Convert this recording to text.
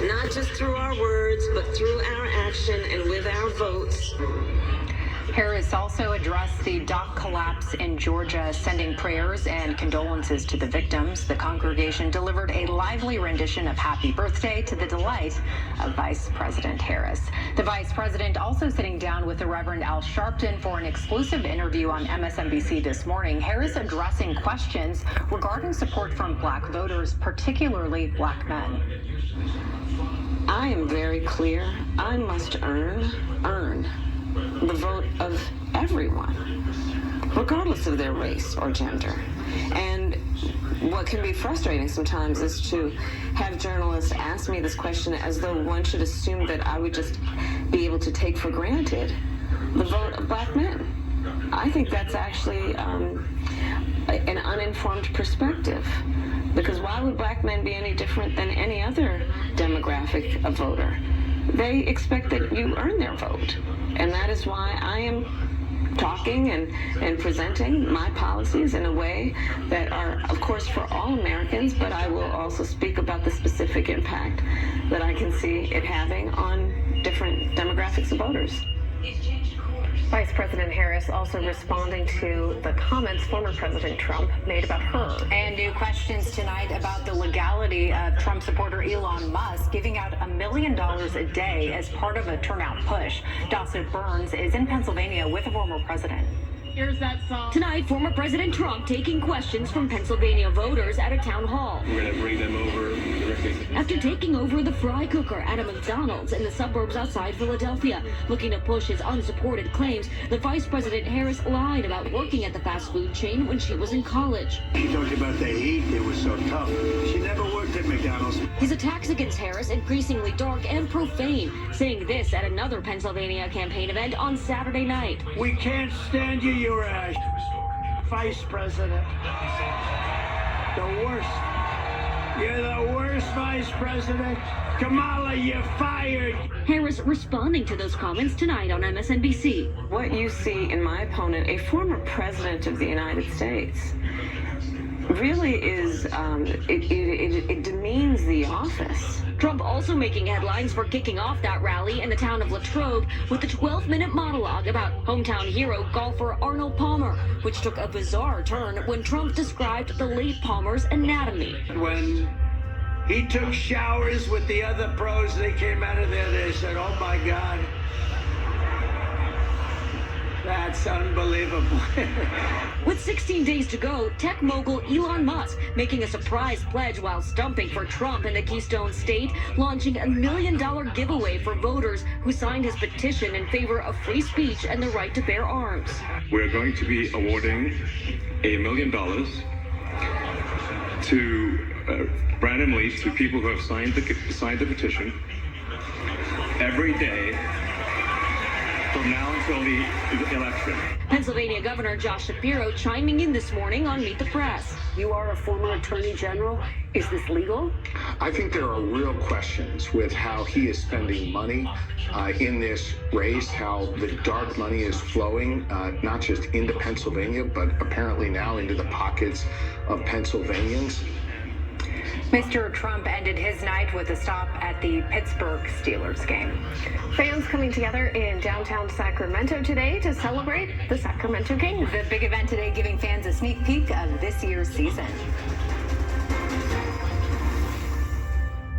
not just through our words, but through our action and with our votes. Harris also addressed the dock collapse in Georgia, sending prayers and condolences to the victims. The congregation delivered a lively rendition of Happy Birthday to the delight of Vice President Harris. The Vice President also sitting down with the Reverend Al Sharpton for an exclusive interview on MSNBC this morning. Harris addressing questions regarding support from black voters, particularly black men. I am very clear. I must earn the vote of everyone, regardless of their race or gender. And what can be frustrating sometimes is to have journalists ask me this question as though one should assume that I would just be able to take for granted the vote of black men. I think that's actually an uninformed perspective. Because why would black men be any different than any other demographic of voter? They expect that you earn their vote. And that is why I am talking and presenting my policies in a way that are, of course, for all Americans, but I will also speak about the specific impact that I can see it having on different demographics of voters. Vice President Harris also responding to the comments former President Trump made about her. And new questions tonight about the legality of Trump supporter Elon Musk giving out $1 million a day as part of a turnout push. Dawson Burns is in Pennsylvania with the former president. Here's that song. Tonight, former President Trump taking questions from Pennsylvania voters at a town hall. We're going to bring them over directly. After taking over the fry cooker at a McDonald's in the suburbs outside Philadelphia, looking to push his unsupported claims, the Vice President Harris lied about working at the fast food chain when she was in college. She talked about the heat. It was so tough. She never worked at McDonald's. His attacks against Harris increasingly dark and profane, saying this at another Pennsylvania campaign event on Saturday night. We can't stand you. You're a vice president. The worst. You're the worst vice president. Kamala, you're fired. Harris responding to those comments tonight on MSNBC. What you see in my opponent, a former president of the United States, really is, it demeans the office. Trump also making headlines for kicking off that rally in the town of Leejtwg with a 12-minute monologue about hometown hero golfer Arnold Palmer, which took a bizarre turn when Trump described the late Palmer's anatomy. When he took showers with the other pros, they came out of there, they said, oh my God, that's unbelievable. With 16 days to go, tech mogul Elon Musk making a surprise pledge while stumping for Trump in the Keystone State, launching $1 million giveaway for voters who signed his petition in favor of free speech and the right to bear arms. We're going to be awarding $1 million to randomly to people who have signed the petition every day from now until the election. Pennsylvania Governor Josh Shapiro chiming in this morning on Meet the Press. You are a former attorney general. Is this legal? I think there are real questions with how he is spending money in this race, how the dark money is flowing, not just into Pennsylvania, but apparently now into the pockets of Pennsylvanians. Mr. Trump ended his night with a stop at the Pittsburgh Steelers game. Fans coming together in downtown Sacramento today to celebrate the Sacramento Kings. The big event today giving fans a sneak peek of this year's season.